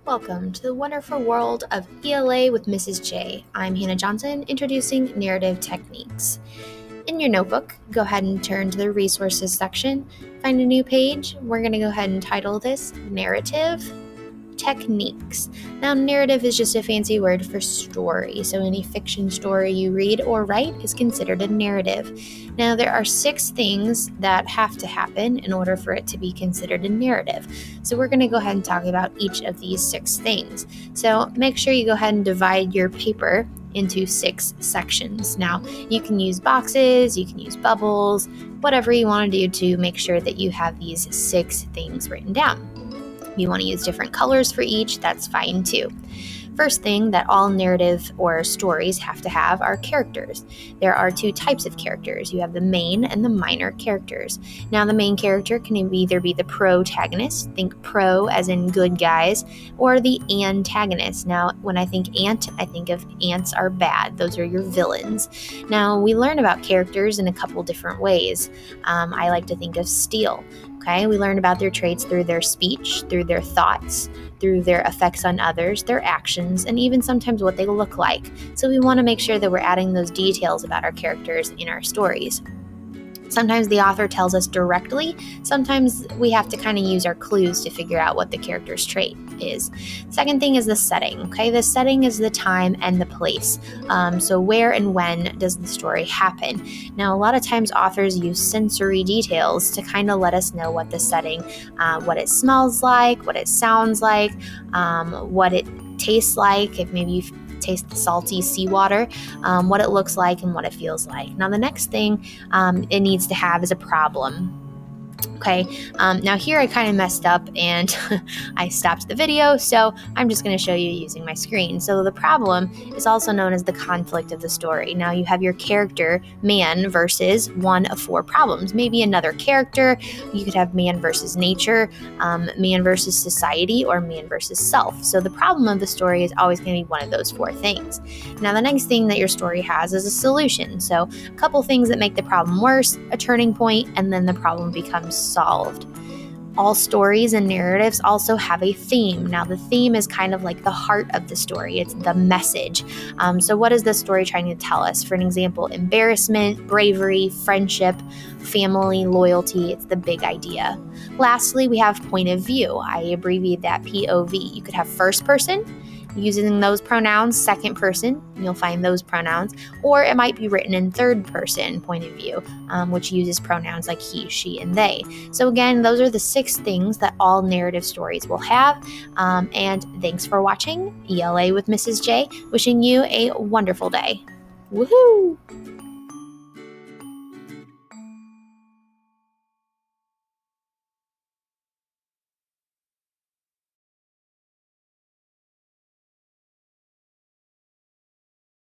Welcome to the wonderful world of ELA with Mrs. J. I'm Hannah Johnson, introducing narrative techniques. In your notebook, go ahead and turn to the resources section, find a new page. We're going to go ahead and title this Narrative Techniques. Now, narrative is just a fancy word for story, so any fiction story you read or write is considered a narrative. Now, there are 6 things that have to happen in order for it to be considered a narrative. So we're going to go ahead and talk about each of these 6 things. So make sure you go ahead and divide your paper into 6 sections. Now, you can use boxes, you can use bubbles, whatever you want to do to make sure that you have these 6 things written down. If you want to use different colors for each, that's fine too. First thing that all narrative or stories have to have are characters. There are 2 types of characters. You have the main and the minor characters. Now, the main character can either be the protagonist, think pro as in good guys, or the antagonist. Now, when I think ant, I think of ants are bad. Those are your villains. Now, we learn about characters in a couple different ways. I like to think of Steele. Okay, we learn about their traits through their speech, through their thoughts, through their effects on others, their actions, and even sometimes what they look like. So we want to make sure that we're adding those details about our characters in our stories. Sometimes the author tells us directly. Sometimes we have to kind of use our clues to figure out what the character's trait is. Second thing is the setting. Okay, the setting is the time and the place. So where and when does the story happen? Now, a lot of times authors use sensory details to kind of let us know what the setting, what it smells like, what it sounds like, what it tastes like, if maybe you've taste the salty seawater, what it looks like and what it feels like. Now, the next thing it needs to have is a problem. Okay, now here I kind of messed up and I stopped the video, so I'm just going to show you using my screen. So the problem is also known as the conflict of the story. Now you have your character, man, versus one of 4 problems. Maybe another character. You could have man versus nature, man versus society, or man versus self. So the problem of the story is always going to be one of those 4 things. Now the next thing that your story has is a solution. So a couple things that make the problem worse, a turning point, and then the problem becomes solved. All stories and narratives also have a theme. Now, the theme is kind of like the heart of the story. It's the message. So what is the story trying to tell us? For an example, embarrassment, bravery, friendship, family, loyalty. It's the big idea. Lastly, we have point of view. I abbreviate that POV. You could have first person, using those pronouns, second person, you'll find those pronouns, or it might be written in third person point of view, which uses pronouns like he, she, and they. So again, those are the 6 things that all narrative stories will have. And thanks for watching ELA with Mrs. J. Wishing you a wonderful day. Woohoo!